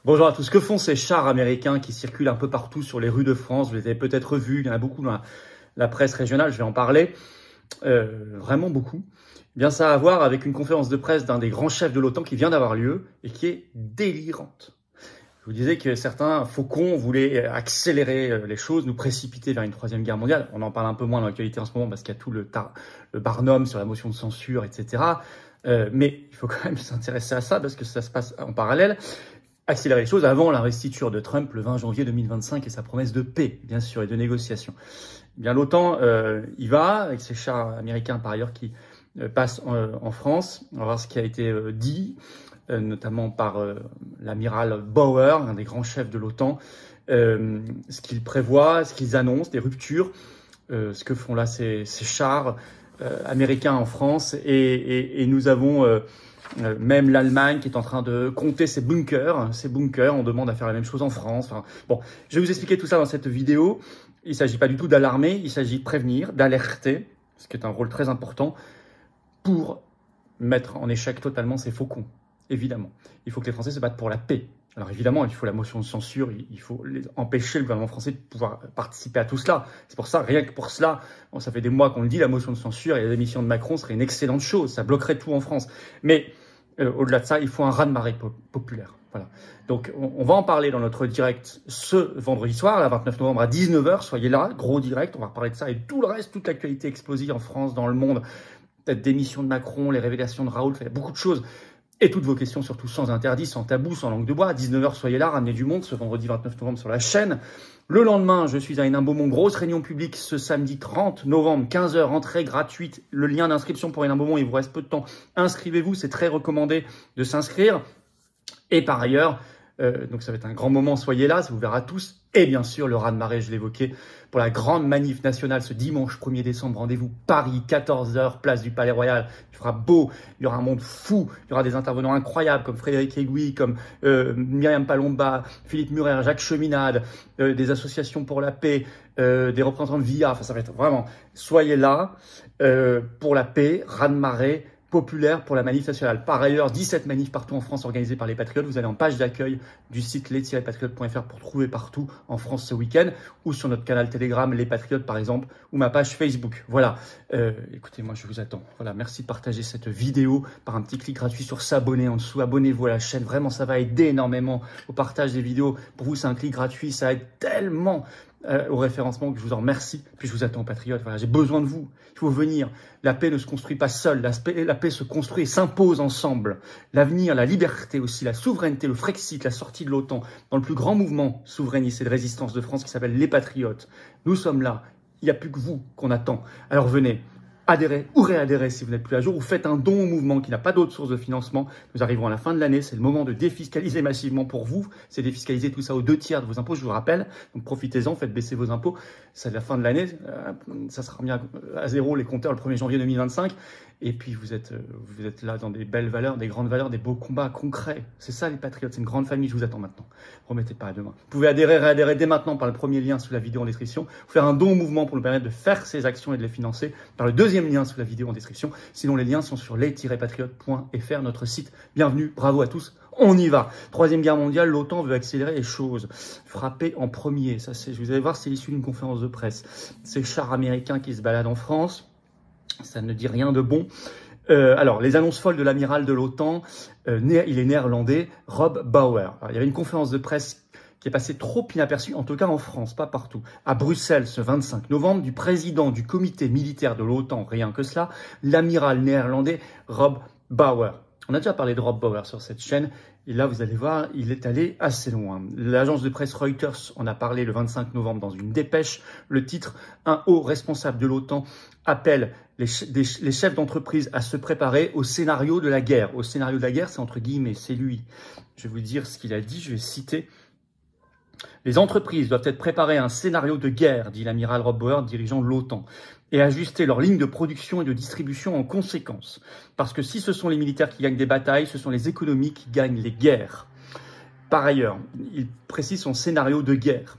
Bonjour à tous. Que font ces chars américains qui circulent un peu partout sur les rues de France? Vous les avez peut-être vus, il y en a beaucoup dans la presse régionale, je vais en parler. Vraiment beaucoup. Eh bien, ça a à voir avec une conférence de presse d'un des grands chefs de l'OTAN qui vient d'avoir lieu et qui est délirante. Je vous disais que certains faucons voulaient accélérer les choses, nous précipiter vers une troisième guerre mondiale. On en parle un peu moins dans l'actualité en ce moment parce qu'il y a tout le barnum sur la motion de censure, etc. Mais il faut quand même s'intéresser à ça parce que ça se passe en parallèle. Accélérer les choses avant l'investiture de Trump le 20 janvier 2025 et sa promesse de paix, bien sûr, et de négociation. Eh bien, l'OTAN y va, avec ses chars américains par ailleurs qui passent en France. On va voir ce qui a été dit, notamment par l'amiral Bauer, un des grands chefs de l'OTAN, ce qu'ils prévoient, ce qu'ils annoncent, des ruptures, ce que font là ces chars américains en France. Et nous avons... même l'Allemagne qui est en train de compter ses bunkers, on demande à faire la même chose en France. Enfin, bon, je vais vous expliquer tout ça dans cette vidéo. Il ne s'agit pas du tout d'alarmer, il s'agit de prévenir, d'alerter, ce qui est un rôle très important pour mettre en échec totalement ces faucons. Évidemment, il faut que les Français se battent pour la paix. Alors évidemment, il faut la motion de censure, il faut empêcher le gouvernement français de pouvoir participer à tout cela. C'est pour ça, rien que pour cela, bon, ça fait des mois qu'on le dit, la motion de censure et la démission de Macron serait une excellente chose, ça bloquerait tout en France. Mais au-delà de ça, il faut un raz-de-marée populaire. Voilà. Donc, on va en parler dans notre direct ce vendredi soir, le 29 novembre à 19 h. Soyez là, gros direct. On va reparler de ça et tout le reste, toute l'actualité explosive en France, dans le monde. Peut-être démission de Macron, les révélations de Raoult, il y a beaucoup de choses. Et toutes vos questions, surtout sans interdit, sans tabou, sans langue de bois. À 19 h, soyez là, ramenez du monde ce vendredi 29 novembre sur la chaîne. Le lendemain, je suis à Hénin-Beaumont, grosse réunion publique ce samedi 30 novembre, 15 h, entrée gratuite. Le lien d'inscription pour Hénin-Beaumont, il vous reste peu de temps. Inscrivez-vous, c'est très recommandé de s'inscrire. Et par ailleurs, donc ça va être un grand moment, soyez là, ça vous verra tous. Et bien sûr, le raz-de-marée, je l'évoquais, pour la grande manif nationale ce dimanche 1er décembre. Rendez-vous Paris, 14 h, place du Palais Royal. Il fera beau, il y aura un monde fou, il y aura des intervenants incroyables comme Frédéric Aiguille, comme Myriam Palomba, Philippe Murer, Jacques Cheminade, des associations pour la paix, des représentants de VIA. Enfin, ça va être vraiment, soyez là pour la paix, raz-de-marée populaire pour la manif nationale. Par ailleurs, 17 manifs partout en France organisés par les Patriotes. Vous allez en page d'accueil du site les-patriotes.fr pour trouver partout en France ce week-end, ou sur notre canal Telegram, Les Patriotes par exemple, ou ma page Facebook. Voilà, écoutez, moi je vous attends. Voilà, merci de partager cette vidéo par un petit clic gratuit sur s'abonner en dessous. Abonnez-vous à la chaîne, vraiment ça va aider énormément au partage des vidéos. Pour vous c'est un clic gratuit, ça aide tellement au référencement que je vous en remercie. Puis je vous attends, patriotes. Voilà, j'ai besoin de vous. Il faut venir. La paix ne se construit pas seule. La paix se construit et s'impose ensemble. L'avenir, la liberté aussi, la souveraineté, le Frexit, la sortie de l'OTAN, dans le plus grand mouvement souverainiste et de résistance de France qui s'appelle les Patriotes. Nous sommes là. Il n'y a plus que vous qu'on attend. Alors venez. Adhérez ou réadhérez si vous n'êtes plus à jour, ou faites un don au mouvement qui n'a pas d'autre source de financement. Nous arrivons à la fin de l'année, c'est le moment de défiscaliser massivement pour vous. C'est défiscaliser tout ça aux 2 tiers de vos impôts, je vous rappelle. Donc profitez-en, faites baisser vos impôts. C'est la fin de l'année, ça sera remis à zéro les compteurs le 1er janvier 2025. Et puis vous êtes là dans des belles valeurs, des grandes valeurs, des beaux combats concrets. C'est ça les Patriotes, c'est une grande famille, je vous attends maintenant. Remettez pas à demain. Vous pouvez adhérer, réadhérer dès maintenant par le premier lien sous la vidéo en description. Faire un don au mouvement pour nous permettre de faire ces actions et de les financer par le deuxième lien sous la vidéo en description. Sinon les liens sont sur les-patriotes.fr, notre site. Bienvenue, bravo à tous. On y va. Troisième guerre mondiale, l'OTAN veut accélérer les choses. Frapper en premier. Ça, vous allez voir, c'est issu d'une conférence de presse. Ces chars américains qui se baladent en France, ça ne dit rien de bon. Alors, les annonces folles de l'amiral de l'OTAN, il est néerlandais, Rob Bauer. Alors, il y avait une conférence de presse qui est passée trop inaperçue, en tout cas en France, pas partout. À Bruxelles, ce 25 novembre, du président du comité militaire de l'OTAN, rien que cela, l'amiral néerlandais Rob Bauer. On a déjà parlé de Rob Bauer sur cette chaîne, et là, vous allez voir, il est allé assez loin. L'agence de presse Reuters en a parlé le 25 novembre dans une dépêche. Le titre, un haut responsable de l'OTAN appelle les chefs d'entreprise à se préparer au scénario de la guerre. Au scénario de la guerre, c'est entre guillemets, c'est lui. Je vais vous dire ce qu'il a dit, je vais citer. Les entreprises doivent être préparées à un scénario de guerre, dit l'amiral Rob Bauer, dirigeant de l'OTAN, et ajuster leurs lignes de production et de distribution en conséquence. Parce que si ce sont les militaires qui gagnent des batailles, ce sont les économies qui gagnent les guerres. Par ailleurs, il précise son scénario de guerre.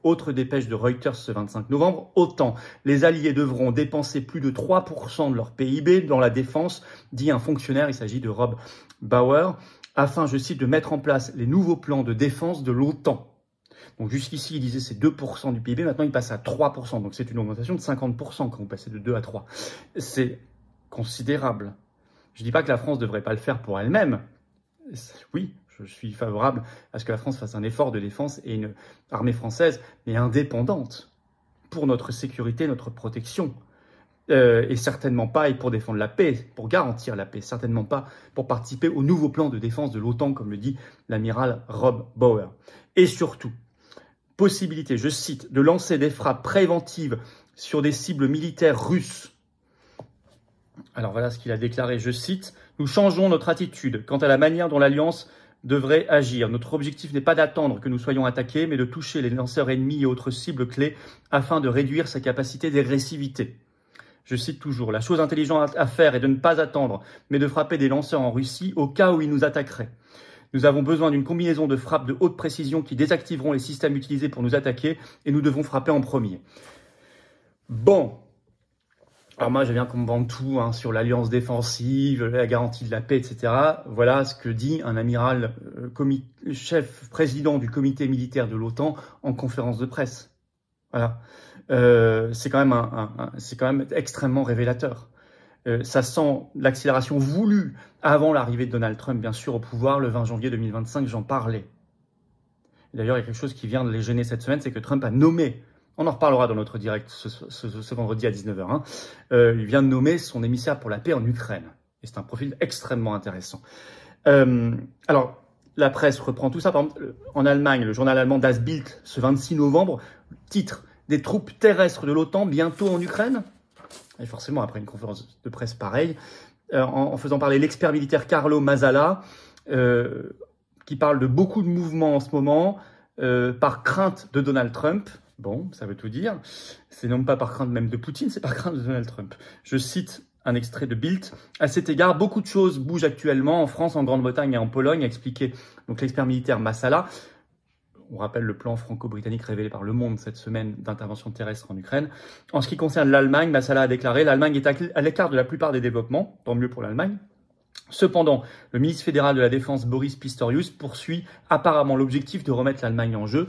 Autre dépêche de Reuters ce 25 novembre, OTAN, les alliés devront dépenser plus de 3% de leur PIB dans la défense, dit un fonctionnaire, il s'agit de Rob Bauer. afin, je cite, de mettre en place les nouveaux plans de défense de l'OTAN. Donc jusqu'ici, il disait c'est 2% du PIB, maintenant il passe à 3%. Donc c'est une augmentation de 50% quand vous passez de 2 à 3. C'est considérable. Je ne dis pas que la France ne devrait pas le faire pour elle-même. Oui, je suis favorable à ce que la France fasse un effort de défense et une armée française, mais indépendante, pour notre sécurité, notre protection. Et certainement pas et pour défendre la paix, pour garantir la paix, certainement pas pour participer au nouveau plan de défense de l'OTAN, comme le dit l'amiral Rob Bauer. Et surtout, possibilité, je cite, de lancer des frappes préventives sur des cibles militaires russes. Alors voilà ce qu'il a déclaré, je cite, « Nous changeons notre attitude quant à la manière dont l'Alliance devrait agir. Notre objectif n'est pas d'attendre que nous soyons attaqués, mais de toucher les lanceurs ennemis et autres cibles clés afin de réduire sa capacité d'agressivité. » Je cite toujours, « La chose intelligente à faire est de ne pas attendre, mais de frapper des lanceurs en Russie au cas où ils nous attaqueraient. Nous avons besoin d'une combinaison de frappes de haute précision qui désactiveront les systèmes utilisés pour nous attaquer et nous devons frapper en premier. » Bon. Alors moi, je viens qu'on me vende tout sur l'alliance défensive, la garantie de la paix, etc. Voilà ce que dit un amiral, chef président du comité militaire de l'OTAN en conférence de presse. Voilà. C'est quand même extrêmement révélateur. Ça sent l'accélération voulue avant l'arrivée de Donald Trump, bien sûr, au pouvoir le 20 janvier 2025, j'en parlais. D'ailleurs, il y a quelque chose qui vient de les gêner cette semaine, c'est que Trump a nommé, on en reparlera dans notre direct ce vendredi à 19h, il vient de nommer son émissaire pour la paix en Ukraine. Et c'est un profil extrêmement intéressant. Alors, la presse reprend tout ça. Par exemple, en Allemagne, le journal allemand Das Bild, ce 26 novembre, titre « Des troupes terrestres de l'OTAN bientôt en Ukraine ?» Et forcément, après une conférence de presse pareille, en faisant parler l'expert militaire Carlo Mazzala, qui parle de beaucoup de mouvements en ce moment, par crainte de Donald Trump. Bon, ça veut tout dire. C'est non pas par crainte même de Poutine, c'est par crainte de Donald Trump. Je cite un extrait de Bild. À cet égard, beaucoup de choses bougent actuellement en France, en Grande-Bretagne et en Pologne, a expliqué donc l'expert militaire Massala. On rappelle le plan franco-britannique révélé par Le Monde cette semaine d'intervention terrestre en Ukraine. En ce qui concerne l'Allemagne, Massala a déclaré « L'Allemagne est à l'écart de la plupart des développements, tant mieux pour l'Allemagne. Cependant, le ministre fédéral de la Défense Boris Pistorius poursuit apparemment l'objectif de remettre l'Allemagne en jeu. »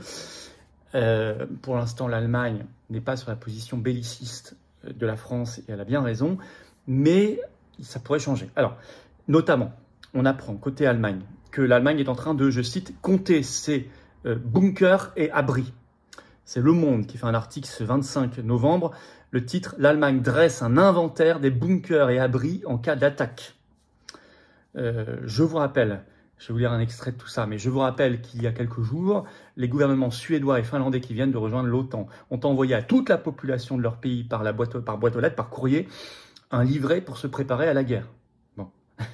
Pour l'instant, l'Allemagne n'est pas sur la position belliciste de la France et elle a bien raison, mais ça pourrait changer. Alors, notamment, on apprend côté Allemagne que l'Allemagne est en train de, je cite, compter ses bunkers et abris. C'est Le Monde qui fait un article ce 25 novembre. Le titre, l'Allemagne dresse un inventaire des bunkers et abris en cas d'attaque. Je vous rappelle, je vais vous lire un extrait de tout ça, mais je vous rappelle qu'il y a quelques jours, les gouvernements suédois et finlandais qui viennent de rejoindre l'OTAN ont envoyé à toute la population de leur pays par boîte aux lettres, par courrier, un livret pour se préparer à la guerre. Bon,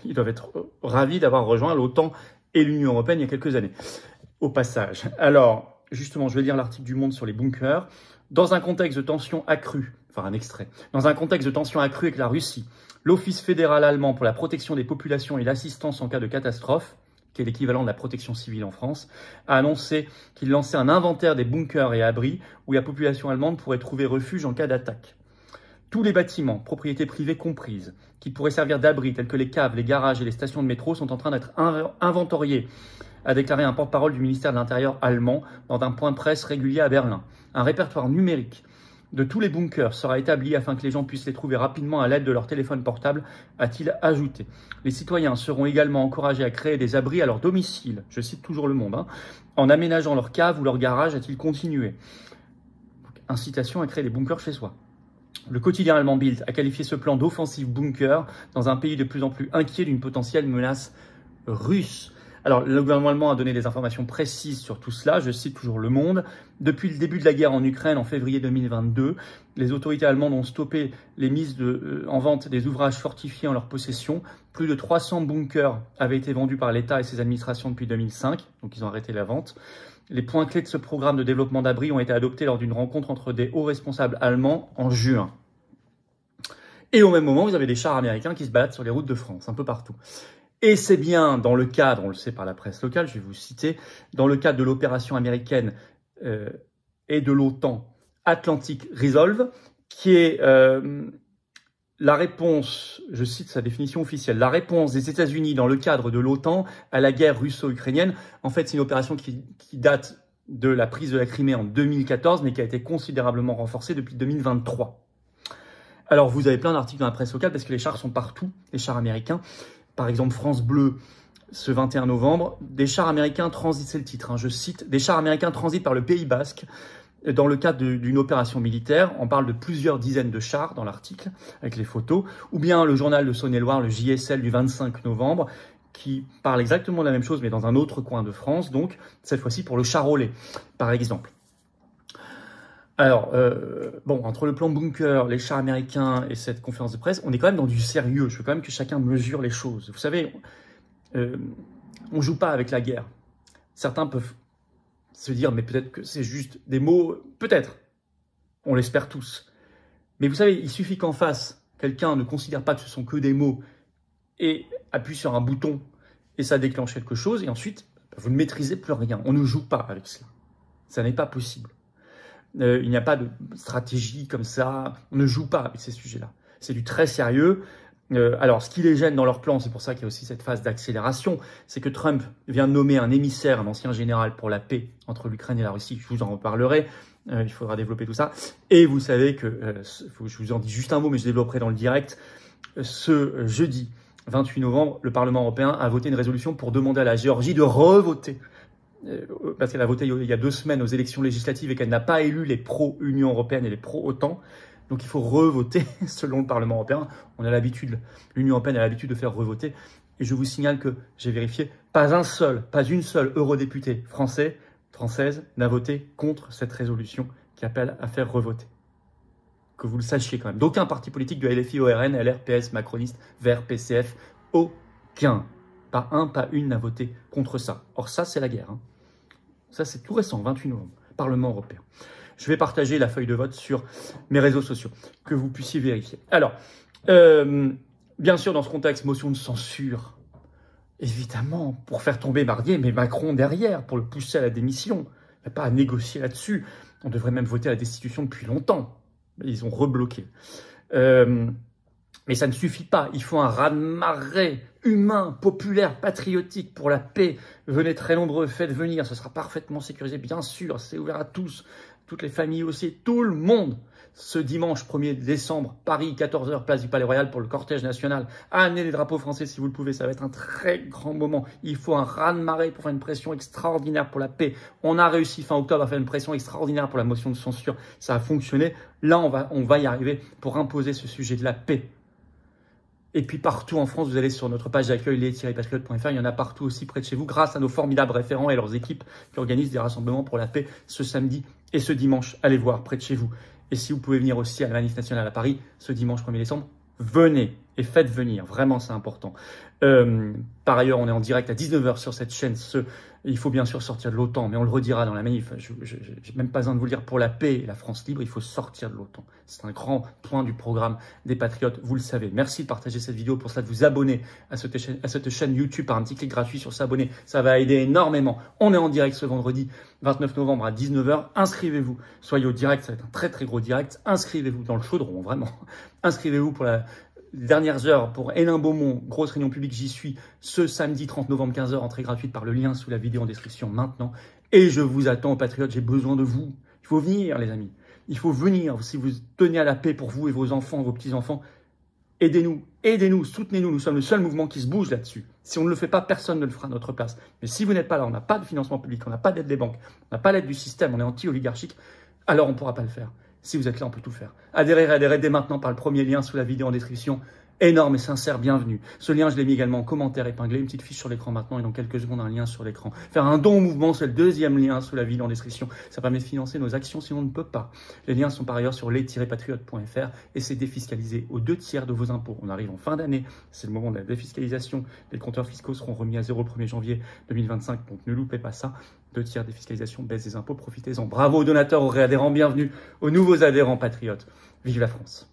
ils doivent être ravis d'avoir rejoint l'OTAN et l'Union européenne il y a quelques années. Au passage. Alors, justement, je vais lire l'article du Monde sur les bunkers. Dans un contexte de tension accrue, enfin un extrait, dans un contexte de tension accrue avec la Russie, l'Office fédéral allemand pour la protection des populations et l'assistance en cas de catastrophe, qui est l'équivalent de la protection civile en France, a annoncé qu'il lançait un inventaire des bunkers et abris où la population allemande pourrait trouver refuge en cas d'attaque. Tous les bâtiments, propriétés privées comprises, qui pourraient servir d'abri, tels que les caves, les garages et les stations de métro, sont en train d'être inventoriés, a déclaré un porte-parole du ministère de l'Intérieur allemand dans un point de presse régulier à Berlin. Un répertoire numérique de tous les bunkers sera établi afin que les gens puissent les trouver rapidement à l'aide de leur téléphone portable, a-t-il ajouté. Les citoyens seront également encouragés à créer des abris à leur domicile, je cite toujours Le Monde, en aménageant leur cave ou leur garage, a-t-il continué. Incitation à créer des bunkers chez soi. Le quotidien allemand Bild a qualifié ce plan d'offensive bunker dans un pays de plus en plus inquiet d'une potentielle menace russe. Alors, le gouvernement allemand a donné des informations précises sur tout cela. Je cite toujours Le Monde. Depuis le début de la guerre en Ukraine en février 2022, les autorités allemandes ont stoppé les mises en vente des ouvrages fortifiés en leur possession. Plus de 300 bunkers avaient été vendus par l'État et ses administrations depuis 2005, donc ils ont arrêté la vente. Les points clés de ce programme de développement d'abris ont été adoptés lors d'une rencontre entre des hauts responsables allemands en juin. Et au même moment, vous avez des chars américains qui se baladent sur les routes de France, un peu partout. Et c'est bien dans le cadre, on le sait par la presse locale, je vais vous citer, dans le cadre de l'opération américaine et de l'OTAN Atlantic Resolve, qui est la réponse, je cite sa définition officielle, la réponse des États-Unis dans le cadre de l'OTAN à la guerre russo-ukrainienne, en fait, c'est une opération qui date de la prise de la Crimée en 2014, mais qui a été considérablement renforcée depuis 2023. Alors, vous avez plein d'articles dans la presse locale parce que les chars sont partout, les chars américains. Par exemple, France Bleu, ce 21 novembre, des chars américains transitent, c'est le titre, je cite, des chars américains transitent par le Pays Basque dans le cadre d'une opération militaire. On parle de plusieurs dizaines de chars dans l'article, avec les photos, ou bien le journal de Saône-et-Loire, le JSL du 25 novembre, qui parle exactement de la même chose, mais dans un autre coin de France, donc cette fois-ci pour le Charolais, par exemple. Alors, bon, entre le plan bunker, les chars américains et cette conférence de presse, on est quand même dans du sérieux. Je veux quand même que chacun mesure les choses. Vous savez, on ne joue pas avec la guerre. Certains peuvent se dire, mais peut-être que c'est juste des mots. Peut-être. On l'espère tous. Mais vous savez, il suffit qu'en face, quelqu'un ne considère pas que ce sont que des mots et appuie sur un bouton et ça déclenche quelque chose. Et ensuite, vous ne maîtrisez plus rien. On ne joue pas avec cela. Ça n'est pas possible. Il n'y a pas de stratégie comme ça. On ne joue pas avec ces sujets-là. C'est du très sérieux. Alors, ce qui les gêne dans leur plan, c'est pour ça qu'il y a aussi cette phase d'accélération, c'est que Trump vient de nommer un émissaire, un ancien général pour la paix entre l'Ukraine et la Russie. Je vous en reparlerai. Il faudra développer tout ça. Et vous savez que, je vous en dis juste un mot, mais je développerai dans le direct. Ce jeudi 28 novembre, le Parlement européen a voté une résolution pour demander à la Géorgie de revoter. Parce qu'elle a voté il y a 2 semaines aux élections législatives et qu'elle n'a pas élu les pro-Union européenne et les pro-OTAN. Donc il faut revoter selon le Parlement européen. On a l'habitude, l'Union européenne a l'habitude de faire revoter. Et je vous signale que j'ai vérifié, pas une seule eurodéputée française n'a voté contre cette résolution qui appelle à faire revoter. Que vous le sachiez quand même. D'aucun parti politique de LFI, ORN, LR, PS, macroniste, Vert, PCF, aucun. Pas un, pas une n'a voté contre ça. Or ça, c'est la guerre. Ça, c'est tout récent, 28 novembre, Parlement européen. Je vais partager la feuille de vote sur mes réseaux sociaux, que vous puissiez vérifier. Alors, bien sûr, dans ce contexte, motion de censure, évidemment, pour faire tomber Barnier, mais Macron derrière, pour le pousser à la démission. Il n'y a pas à négocier là-dessus. On devrait même voter à la destitution depuis longtemps. Ils ont rebloqué. Mais ça ne suffit pas. Il faut un raz-de-marée humain, populaire, patriotique pour la paix. Venez très nombreux, faites venir. Ce sera parfaitement sécurisé, bien sûr. C'est ouvert à tous, toutes les familles aussi, tout le monde. Ce dimanche 1er décembre, Paris, 14 h, place du Palais Royal pour le cortège national. Amenez les drapeaux français si vous le pouvez. Ça va être un très grand moment. Il faut un raz-de-marée pour faire une pression extraordinaire pour la paix. On a réussi fin octobre à faire une pression extraordinaire pour la motion de censure. Ça a fonctionné. Là, on va y arriver pour imposer ce sujet de la paix. Et puis partout en France, vous allez sur notre page d'accueil les-patriotes.fr, il y en a partout aussi près de chez vous, grâce à nos formidables référents et leurs équipes qui organisent des rassemblements pour la paix ce samedi et ce dimanche. Allez voir près de chez vous. Et si vous pouvez venir aussi à la Manif nationale à Paris ce dimanche 1er décembre, venez et faites venir. Vraiment, c'est important. Par ailleurs, on est en direct à 19 h sur cette chaîne. Il faut bien sûr sortir de l'OTAN, mais on le redira dans la manif. Je n'ai même pas besoin de vous le dire. Pour la paix et la France libre, il faut sortir de l'OTAN. C'est un grand point du programme des Patriotes, vous le savez. Merci de partager cette vidéo. Pour cela, de vous abonner à cette chaîne YouTube par un petit clic gratuit sur s'abonner. Ça va aider énormément. On est en direct ce vendredi 29 novembre à 19 h. Inscrivez-vous. Soyez au direct. Ça va être un très très gros direct. Inscrivez-vous dans le chaudron, vraiment. Inscrivez-vous pour les dernières heures pour Hénin-Beaumont, grosse réunion publique, j'y suis, ce samedi 30 novembre 15 h, entrée gratuite par le lien sous la vidéo en description maintenant. Et je vous attends, patriotes, j'ai besoin de vous. Il faut venir, les amis. Il faut venir. Si vous tenez à la paix pour vous et vos enfants, vos petits-enfants, aidez-nous, soutenez-nous. Nous sommes le seul mouvement qui se bouge là-dessus. Si on ne le fait pas, personne ne le fera à notre place. Mais si vous n'êtes pas là, on n'a pas de financement public, on n'a pas d'aide des banques, on n'a pas l'aide du système, on est anti-oligarchique, alors on ne pourra pas le faire. Si vous êtes là, on peut tout faire. Adhérez dès maintenant par le premier lien sous la vidéo en description. Énorme et sincère, bienvenue. Ce lien, je l'ai mis également en commentaire épinglé, une petite fiche sur l'écran maintenant et dans quelques secondes, un lien sur l'écran. Faire un don au mouvement, c'est le deuxième lien sous la vidéo en description. Ça permet de financer nos actions, sinon on ne peut pas. Les liens sont par ailleurs sur les-patriotes.fr et c'est défiscalisé aux 2/3 de vos impôts. On arrive en fin d'année, c'est le moment de la défiscalisation. Les compteurs fiscaux seront remis à 0 le 1er janvier 2025, donc ne loupez pas ça. 2/3 défiscalisation, baisse des impôts, profitez-en. Bravo aux donateurs, aux réadhérents, bienvenue aux nouveaux adhérents patriotes. Vive la France!